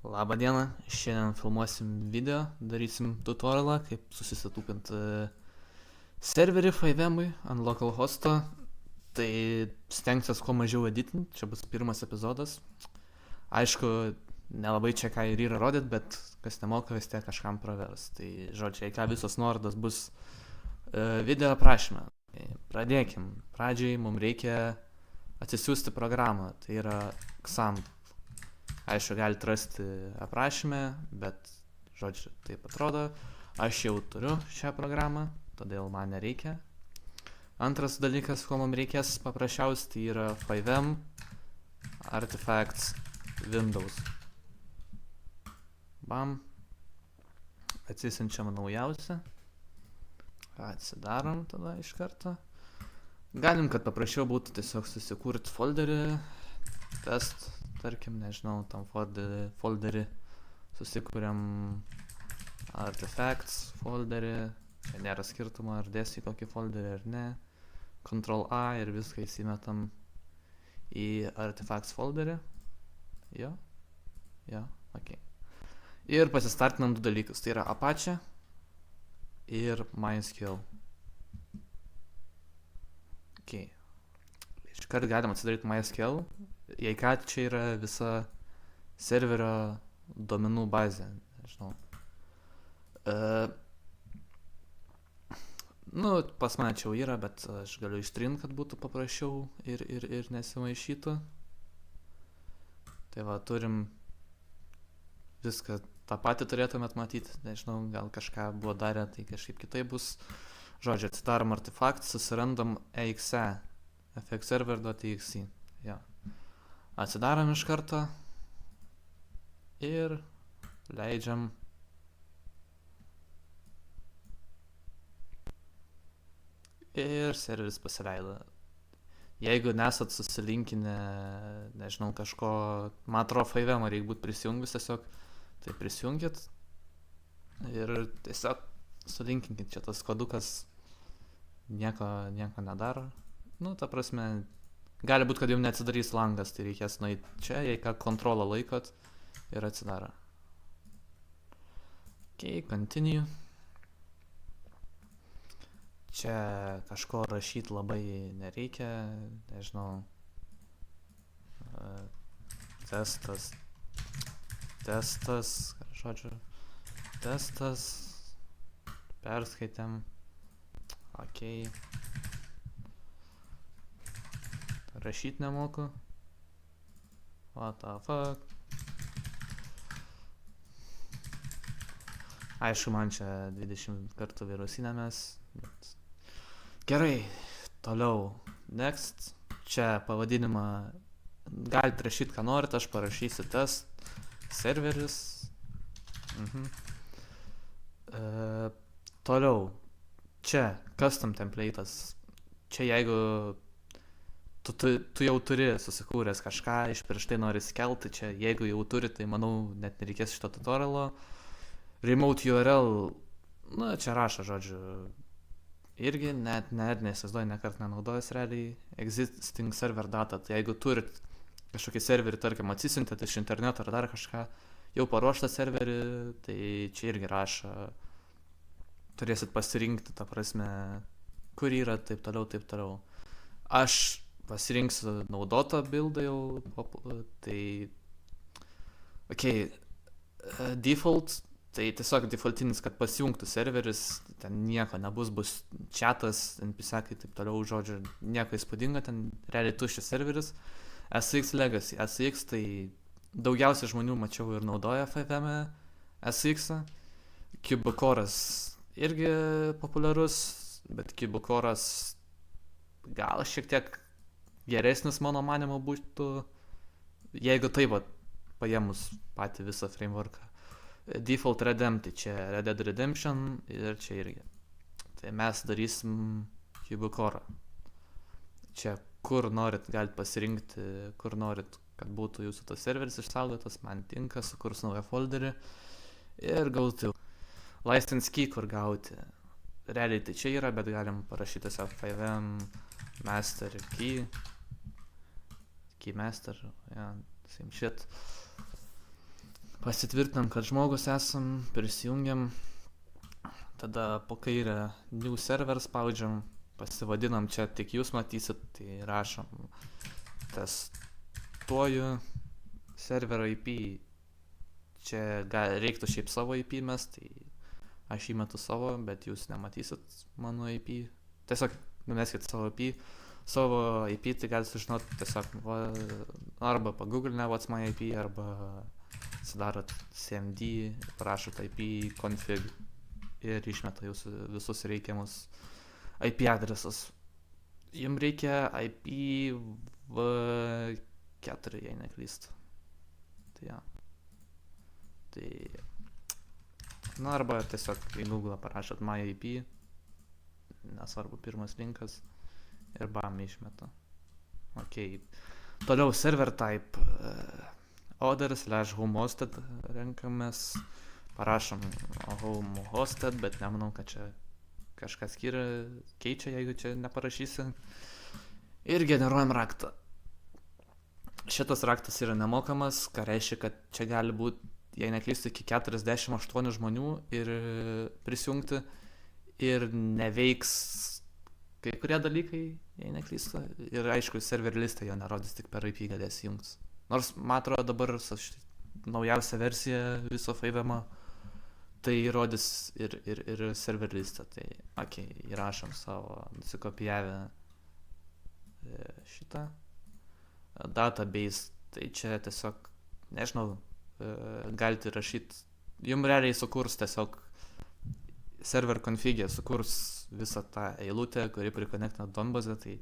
Labą dieną, šiandien filmuosim video, darysim tutorialą, kaip susisatūpint serverį 5M'ui ant localhosto. Tai stengsiuos kuo mažiau editint, čia bus pirmas epizodas. Aišku, nelabai čia ką ir yra rodyt, bet kas nemoka vis tiek kažkam pravers. Tai žodžiai, ką visos nuorodos bus video aprašyme. Tai pradėkim. Pradžiai mums reikia atsisiųsti programą, tai yra Xampp. Aišku, galite rasti aprašyme, bet, žodžiu, taip atrodo. Aš jau turiu šią programą, todėl man nereikia. Antras dalykas, ko mums reikės paprasčiausiai, tai yra 5M Artifacts Windows. Bam. Atsisiunčiam naujausią. Atsidarom tada iš karto. Galim, kad paprasčiau būtų tiesiog susikurti folderį, test, tarkim, nežinau, tam folderį susikuriam Artifacts folderį, čia nėra skirtumo, ar dėsi į kokį folderį ar ne, Ctrl A ir viską įsimetam į Artifacts folderį, jo, ok. Ir pasistartinam du dalykus, tai yra Apache ir MySQL. Ok. Iškart galim atsidaryti MySQL. Jei ką, čia yra visa serverio duomenų bazė. Nežinau. Pas mane čia jau yra, bet aš galiu ištrinti, kad būtų paprasčiau ir nesimaišytų. Tai va, turim viską tą patį turėtumėt matyti. Nežinau, gal kažką buvo darę, tai kažkaip kitaip bus. Žodžiu, atsidarom Artifacts, susirandam exe, fxserver.exe. Jo. Atsidarom iš karto ir leidžiam. Ir serveris pasileido. Jeigu nesat susilinkinę, nežinau, kažko, man atrodo 5M reikia būti prisijungus tiesiog, tai prisijungit ir tiesiog sulinkinkit, čia tas kodukas nieko nedaro. Ta prasme, gali būti, kad jums neatsidarys langas, tai reikės nueiti čia, jei ką kontrolą laikot ir atsidaro. Ok, continue. Čia kažko rašyti labai nereikia, nežinau, testas, perskaitėm, ok, rašyti nemoku, what the fuck. Aišku, man čia 20 kartų virusinėmės, bet gerai, toliau, next, čia pavadinimą galite rašyti, ką norit, aš parašysiu test, serveris, toliau, čia custom template'as, čia jeigu tu jau turi susikūręs kažką, iš prieš tai nori skelti, čia jeigu jau turi, tai manau net nereikės šito tutorialo. Remote URL, čia rašo, žodžiu, irgi net neįsivaizduoju, nekart nenaudojęs realiai. Existing server data, tai jeigu turit kažkokį serverį, tarkim, atsisiuntėt iš interneto ar dar kažką, jau paruoštą serverį, tai čia irgi rašo, turėsit pasirinkti, ta prasme, kur yra, taip toliau. Aš pasirinksiu naudotą buildą jau, tai, ok, default, tai tiesiog defaultinis, kad pasijungtų serveris, ten nieko nebus, bus chatas, NPC-kai, taip toliau, žodžiu, nieko įspūdingo, ten realiai tuščias serveris. SX Legacy, SX, tai daugiausiai žmonių mačiau ir naudoja 5M SX-ą. Cubocore'as irgi populiarus, bet Cubocore'as gal šiek tiek geresnis mano manymu būtų, jeigu taip paėmus patį visą frameworką. Default Redem, tai čia Red Dead Redemption ir čia irgi. Tai mes darysim Cubocore. Čia kur norit, galite pasirinkti, kur norit, kad būtų jūsų tas serveris išsaugotas, man tinka, sukurs naują folderį ir gauti license key, kur gauti. Realiai tai čia yra, bet galim parašyti tiesiog 5M master key master, same shit. Pasitvirtinam, kad žmogus esam, prisijungiam, tada po kairę new server spaudžiam, pasivadinam, čia tik jūs matysit, tai rašom testuoju serverio IP, čia reiktų šiaip savo IP mes, tai aš įmetu savo, bet jūs nematysit mano IP, tiesiog numeskit savo IP. Savo IP tai galite sužinoti tiesiog arba paguglinę what's my IP, arba atsidarot CMD, parašot IP config ir išmeta jūsų visus reikiamus IP adresus. Jums reikia IPv4, jei neklystu. Tai ja. Tai na arba tiesiog į Google parašot my IP, nesvarbu pirmas linkas. Ir bam, išmeta. Ok. Toliau server type. Order/home hosted renkamės. Parašom home hosted, bet nemanau, kad čia kažkas keičia, jeigu čia neparašysi. Ir generuojam raktą. Šitas raktas yra nemokamas, ką reiškia, kad čia gali būti, jei neklystu, iki 48 žmonių ir prisijungti. Ir neveiks kai kurie dalykai, jei neklystu. Ir aišku, server listą jo nerodys, tik per IP galės jungtis. Nors, man atrodo, dabar naujausia versija viso FiveM tai rodys ir server listą. Tai, okei, įrašom savo nusikopijavę šitą. Database, tai čia tiesiog, nežinau, galite rašyti, jums realiai sukurs tiesiog server config'e, sukurs visą tą eilutę, kuri prikonektina Donbazę, tai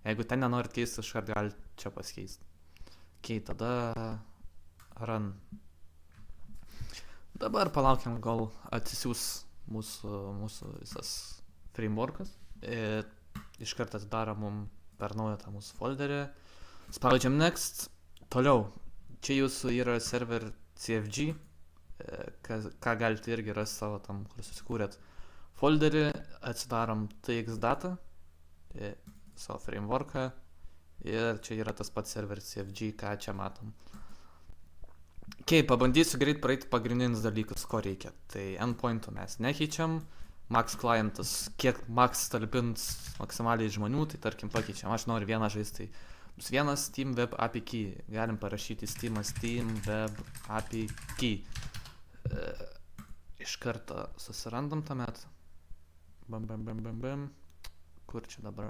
jeigu ten nenorit keisti, iškart galite čia pasikeisti. Ok, tada run. Dabar palaukiam, gal atsisiūs mūsų visas frameworkas. Iškart atidaro mum per naują tą mūsų folderį. Spaudžiam next. Toliau. Čia jūsų yra server CFG. Ką galite irgi rasti savo tam, kur susikūrėt folderį, atsidarom txdata, savo frameworką ir čia yra tas pats server CFG, ką čia matom. Ok, pabandysiu greit praeiti pagrindinius dalykus, ko reikia. Tai endpointų mes nekeičiam, max clientas, kiek max talpins maksimaliai žmonių, tai tarkim pakeičiam, aš noriu vieną žaisti, tai bus vienas Steam Web API Key, galim parašyti Steam Web API Key. Iš karto susirandam tuomet. Bam. Kur čia dabar?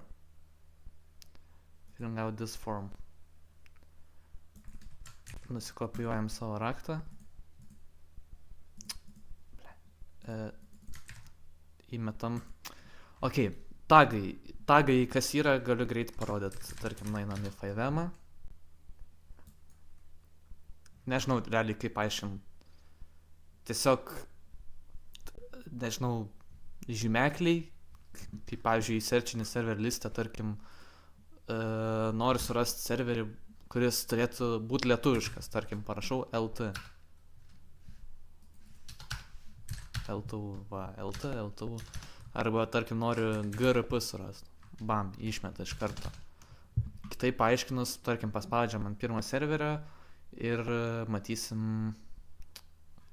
Filling out this form. Nusikopijuojam savo raktą. Įmetam. Ok, tagai, kas yra, galiu greit parodyti. Tarkim, einam į FiveM. Nežinau, realiai kaip aiškinti. Tiesiog, nežinau, žymekliai, kaip pavyzdžiui į searchinį server listą, tarkim, noriu surasti serverį, kuris turėtų būti lietuviškas, tarkim, parašau LT. LTU. Arba, tarkim, noriu GRP surasti. Bam, išmeta iš karto. Kitaip paaiškinus, tarkim, paspaudžiam ant pirmo serverio ir matysim,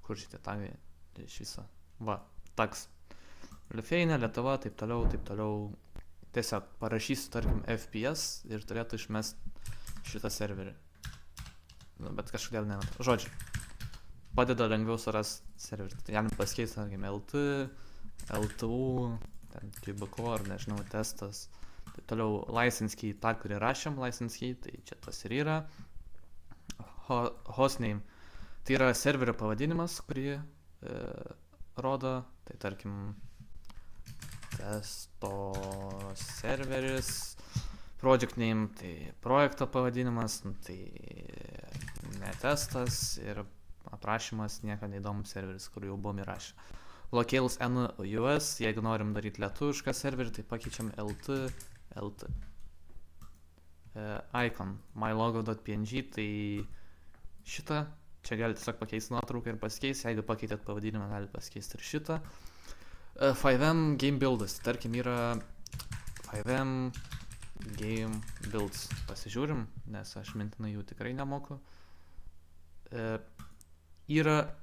kur šitie tagai iš viso. Va, tags. Liufeinė, Lietuva, taip toliau. Tiesiog parašysiu, tarkim, FPS ir turėtų išmest šitą serverį. Nu, bet kažkodėl ne. Žodžiu, padeda lengviau surasti serverį. Tai galim pasikeisti, tarkim, LT, LTU, ten Cubicore, nežinau, testas. Taip toliau, license key, tą, kurį rašėm, license key, tai čia tas ir yra. Hostname. Tai yra serverio pavadinimas, kurį rodo, tai tarkim testo serveris, project name, tai projekto pavadinimas, tai ne testas ir aprašymas nieko neįdomus serveris, kur jau buvom įrašę. Locales NUS, jeigu norim daryti lietuvišką serverį, tai pakeičiam LT. Icon, mylogo.png, tai šitą. Čia galite tiesiog pakeisti nuotrauką ir pasikeisti, jeigu pakeitėt pavadinimą, galite pasikeisti ir šitą. FiveM Game Buildas, tarkim yra FiveM Game Builds. Pasižiūrim, nes aš mintinai jų tikrai nemoku. yra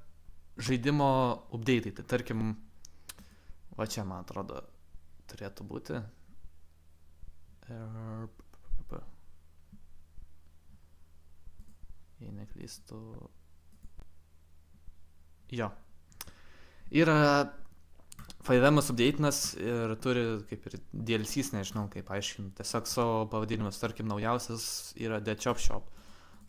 žaidimo update'ai. Tai tarkim, va čia man atrodo turėtų būti. Jei neklystu. Jo. Yra 5M'as update'inas ir turi kaip ir DLC's, nežinau kaip aiškinti. Tiesiog savo pavadinimus, tarkim, naujausias yra The Chop Shop.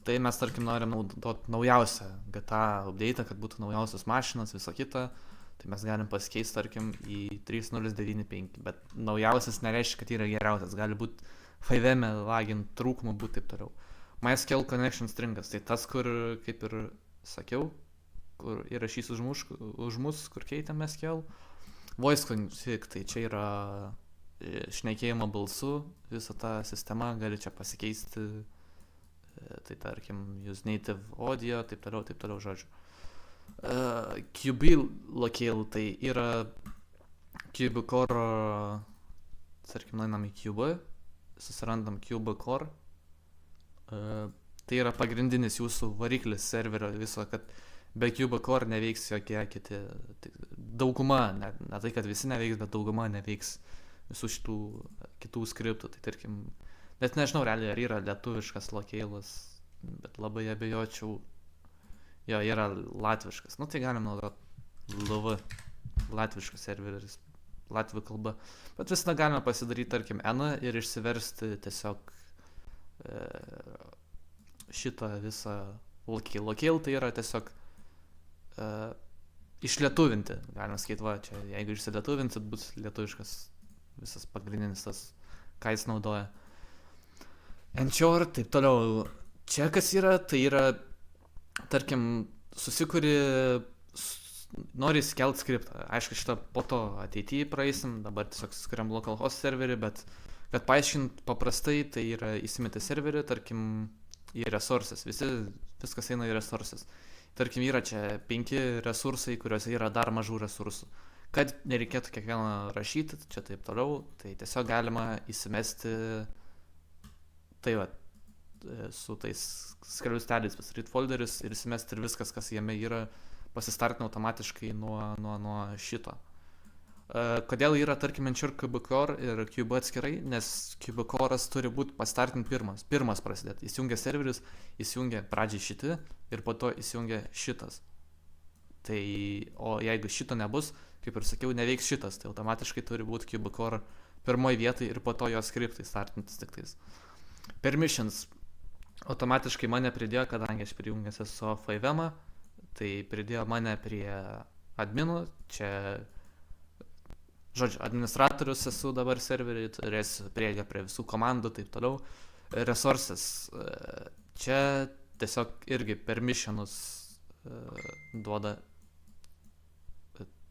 Tai mes, tarkim, norim naudoti naujausią GTA update'ą, kad būtų naujausios mašinos, viso kita. Tai mes galim pasikeisti, tarkim, į 3095. Bet naujausias nereiškia, kad yra geriausias. Gali būti 5M lagin trūkumų, būti taip toliau. MySQL Connection Stringas. Tai tas, kur, kaip ir sakiau, kur įrašys už mus, kur keitėm SQL. Voice config, tai čia yra šnekėjimo balsu, visa ta sistema, gali čia pasikeisti, tai tarkim, use native audio, taip toliau, žodžiu. QB locale, tai yra QB core, tarkim, einam į QB, susirandam QB core, tai yra pagrindinis jūsų variklis serverio viso, kad be QB core neveiks jokie kiti, dauguma, ne tai, kad visi neveiks, bet dauguma neveiks visų šitų kitų skriptų. Tai tarkim, net nežinau realiai, ar yra lietuviškas locale'as, bet labai abejočiau, jo, yra latviškas. Nu, tai galim naudoti LV, latviškas serveris, latvių kalba. Bet visada galime pasidaryti, tarkim, N ir išsiversti tiesiog šitą visą locale. Locale tai yra tiesiog išlietuvinti, galima sakyti, va, čia, jeigu išsilietuvinsit, bus lietuviškas visas pagrindinis tas, ką jis naudoja. Ensure, taip toliau. Čia kas yra, tai yra, tarkim, susikuri, nori įskelt skriptą. Aišku, šitą po to ateityje praeisim, dabar tiesiog skiriam localhost serverį, bet kad paaiškint paprastai, tai yra įsimeti serverį, tarkim, į resursas. Viskas eina į resursas. Tarkim, yra čia 5 resursai, kuriuose yra dar mažų resursų. Kad nereikėtų kiekvieną rašyti, čia taip toliau, tai tiesiog galima įsimesti, tai va, su tais skliausteliais pasidaryti folderius ir įsimesti ir viskas, kas jame yra, pasistartinti automatiškai nuo šito. Kodėl yra, tarkim, Ensure QB Core ir QB atskirai, nes QB Core'as turi būti pastartinti pirmas prasidėti. Įsijungia serveris, įsijungia pradžiai šiti ir po to įsijungia šitas. Tai, o jeigu šito nebus, kaip ir sakiau, neveiks šitas, tai automatiškai turi būti QB Core pirmoji vietai ir po to jo skriptai startintis tik tais. Permissions automatiškai mane pridėjo, kadangi aš prijungęs esu su 5M, tai pridėjo mane prie adminų, čia žodžiu, administratorius esu dabar serverį, turėsiu prieigą prie visų komandų, taip toliau. Resursas, čia tiesiog irgi permissionus duoda,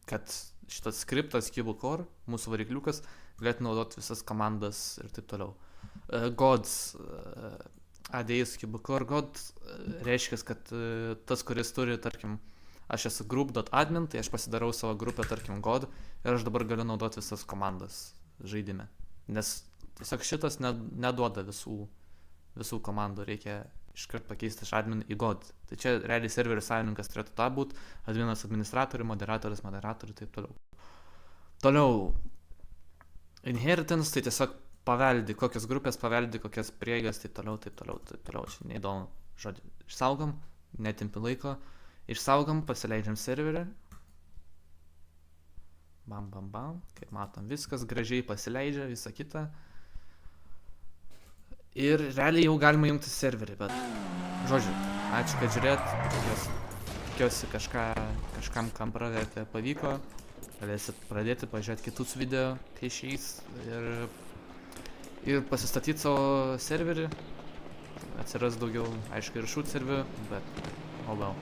kad šitas skriptas QB Core, mūsų varikliukas, galėtų naudoti visas komandas ir taip toliau. Gods, ADS QB Core God, reiškia, kad tas, kuris turi, tarkim, aš esu group.admin, tai aš pasidarau savo grupę, tarkim, God, ir aš dabar galiu naudoti visas komandas žaidime. Nes tiesiog šitas neduoda visų komandų, reikia iškart pakeisti iš admin į God. Tai čia realiai serverio savininkas turėtų tą būti, adminas administratorių, moderatorius, taip toliau. Toliau, inheritance, tai tiesiog paveldi, kokias grupės paveldi, kokias prieigas, taip toliau. Čia neįdomu, žodžiu, išsaugom, netimpi laiko. Išsaugom, pasileidžiam serverį. Bam, kaip matom, viskas gražiai pasileidžia, visa kita. Ir realiai jau galima jungti serverį, bet, žodžiu, ačiū, kad žiūrėt, tikiuosi kažkam, kam pravertė, pavyko. Galėsit pradėti pažiūrėti kitus video, kai išeis, ir pasistatyti savo serverį. Atsiras daugiau, aišku, ir shoot serverių, bet, oh well.